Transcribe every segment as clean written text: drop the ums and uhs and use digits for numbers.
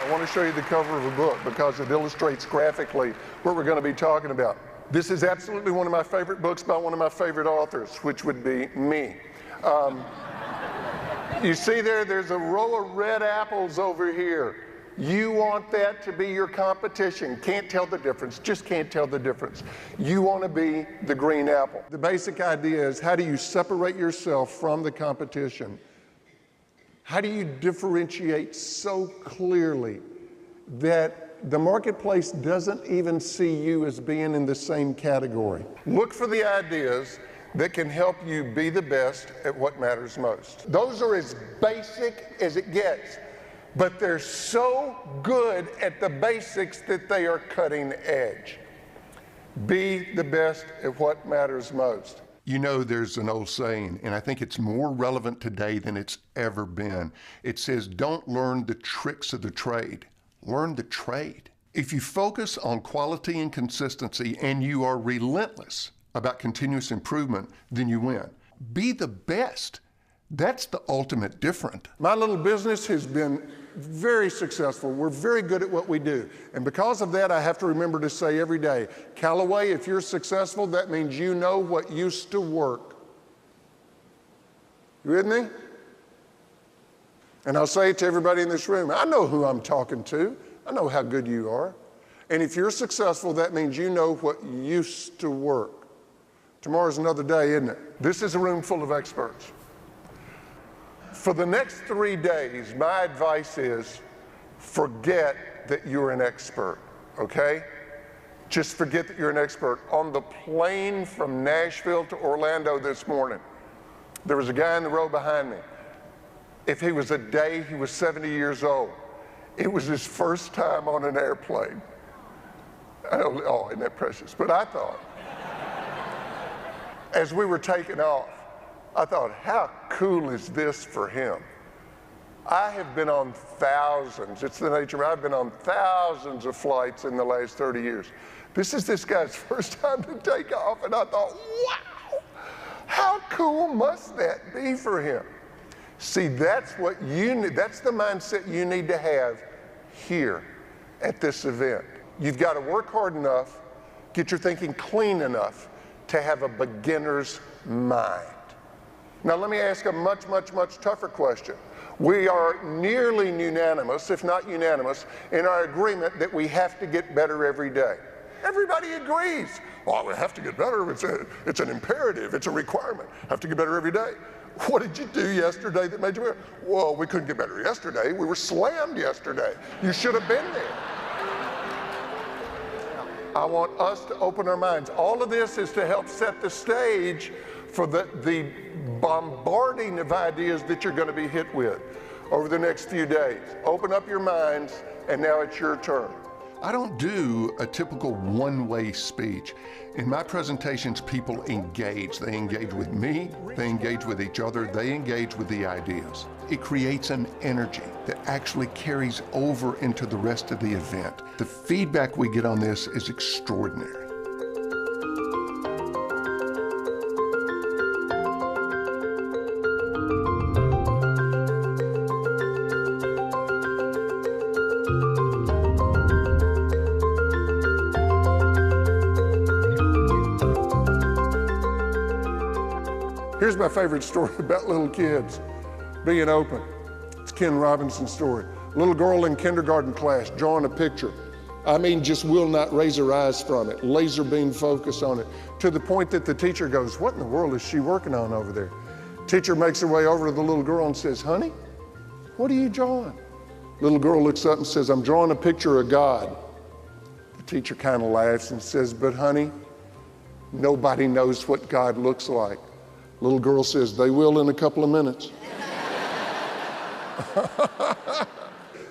I want to show you the cover of a book because it illustrates graphically what we're going to be talking about. This is absolutely one of my favorite books by one of my favorite authors, which would be me. You see there's a row of red apples over here. You want that to be your competition. Can't tell the difference, just can't tell the difference. You want to be the green apple. The basic idea is, how do you separate yourself from the competition? How do you differentiate so clearly that the marketplace doesn't even see you as being in the same category? Look for the ideas that can help you be the best at what matters most. Those are as basic as it gets. But they're so good at the basics that they are cutting edge. Be the best at what matters most. You know, there's an old saying, and I think it's more relevant today than it's ever been. It says, don't learn the tricks of the trade, learn the trade. If you focus on quality and consistency and you are relentless about continuous improvement, then you win. Be the best. That's the ultimate different. My little business has been very successful. We're very good at what we do. And because of that, I have to remember to say every day, Calloway, if you're successful, that means you know what used to work. You with me? And I'll say it to everybody in this room. I know who I'm talking to. I know how good you are. And if you're successful, that means you know what used to work. Tomorrow's another day, isn't it? This is a room full of experts. For the next 3 days, my advice is forget that you're an expert, okay? Just forget that you're an expert. On the plane from Nashville to Orlando this morning, there was a guy in the row behind me. If he was a day, he was 70 years old. It was his first time on an airplane. Oh, isn't that precious? But I thought, as we were taking off, I thought, how cool is this for him? I have been on thousands, it's the nature, I've been on thousands of flights in the last 30 years. This is this guy's first time to take off, and I thought, wow, how cool must that be for him? See, that's what you need, that's the mindset you need to have here at this event. You've got to work hard enough, get your thinking clean enough to have a beginner's mind. Now let me ask a much, much, much tougher question. We are nearly unanimous, if not unanimous, in our agreement that we have to get better every day. Everybody agrees. Well, we have to get better. It's an imperative. It's a requirement. Have to get better every day. What did you do yesterday that made you better? Well, we couldn't get better yesterday. We were slammed yesterday. You should have been there. I want us to open our minds. All of this is to help set the stage for the bombarding of ideas that you're going to be hit with over the next few days. Open up your minds, and now it's your turn. I don't do a typical one-way speech. In my presentations, people engage. They engage with me, they engage with each other, they engage with the ideas. It creates an energy that actually carries over into the rest of the event. The feedback we get on this is extraordinary. Here's my favorite story about little kids being open. It's Ken Robinson's story. Little girl in kindergarten class drawing a picture. I mean, just will not raise her eyes from it, laser beam focus on it, to the point that the teacher goes, what in the world is she working on over there? Teacher makes her way over to the little girl and says, honey, what are you drawing? Little girl looks up and says, I'm drawing a picture of God. The teacher kind of laughs and says, but honey, nobody knows what God looks like. Little girl says, they will in a couple of minutes.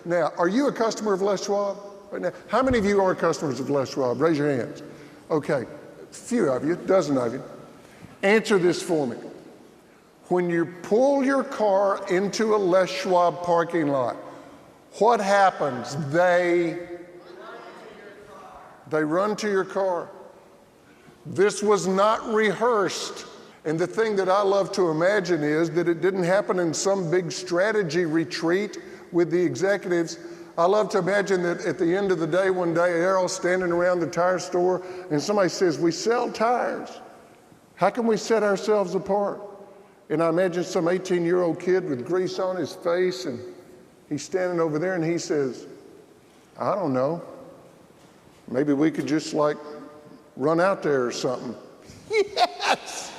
Now, are you a customer of Les Schwab? Right now, how many of you are customers of Les Schwab? Raise your hands. Okay, a few of you, a dozen of you. Answer this for me. When you pull your car into a Les Schwab parking lot, what happens? They run to your car. This was not rehearsed. And the thing that I love to imagine is that it didn't happen in some big strategy retreat with the executives. I love to imagine that at the end of the day, one day, Errol's standing around the tire store and somebody says, we sell tires. How can we set ourselves apart? And I imagine some 18-year-old kid with grease on his face, and he's standing over there and he says, I don't know. Maybe we could just like run out there or something. Yes!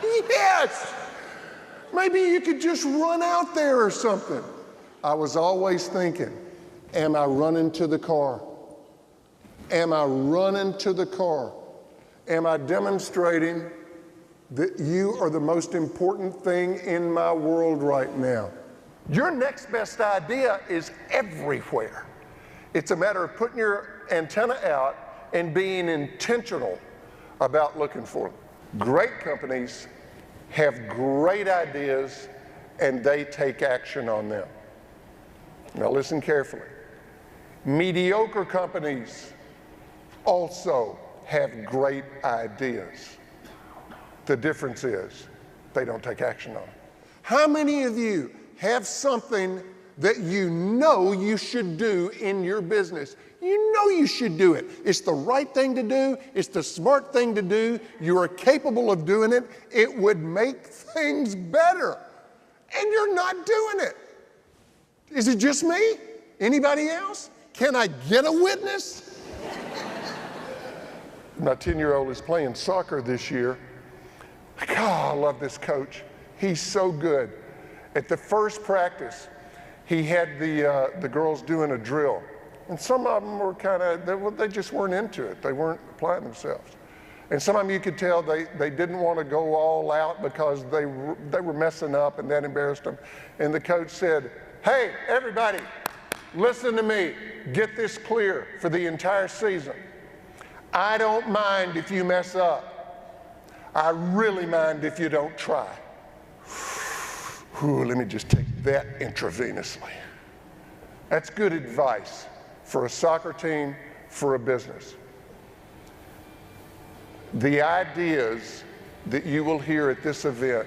Yes! Maybe you could just run out there or something. I was always thinking, am I running to the car? Am I running to the car? Am I demonstrating that you are the most important thing in my world right now? Your next best idea is everywhere. It's a matter of putting your antenna out and being intentional about looking for them. Great companies have great ideas and they take action on them. Now listen carefully. Mediocre companies also have great ideas. The difference is they don't take action on them. How many of you have something that you know you should do in your business? You know you should do it. It's the right thing to do. It's the smart thing to do. You are capable of doing it. It would make things better. And you're not doing it. Is it just me? Anybody else? Can I get a witness? My 10-year-old is playing soccer this year. Oh, I love this coach. He's so good. At the first practice, he had the girls doing a drill. And some of them were kind of, they just weren't into it. They weren't applying themselves. And some of them you could tell they didn't want to go all out because they were messing up and that embarrassed them. And the coach said, hey, everybody, listen to me. Get this clear for the entire season. I don't mind if you mess up. I really mind if you don't try. Ooh, let me just take that intravenously. That's good advice for a soccer team, for a business. The ideas that you will hear at this event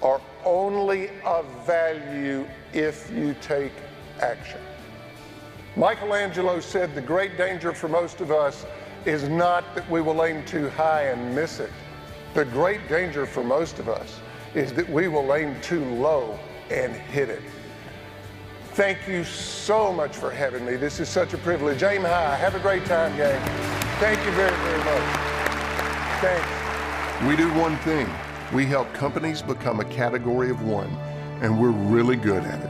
are only of value if you take action. Michelangelo said the great danger for most of us is not that we will aim too high and miss it. The great danger for most of us is that we will aim too low and hit it. Thank you so much for having me. This is such a privilege. Aim high. Have a great time, gang. Thank you very, very much. Thanks. We do one thing. We help companies become a category of one, and we're really good at it.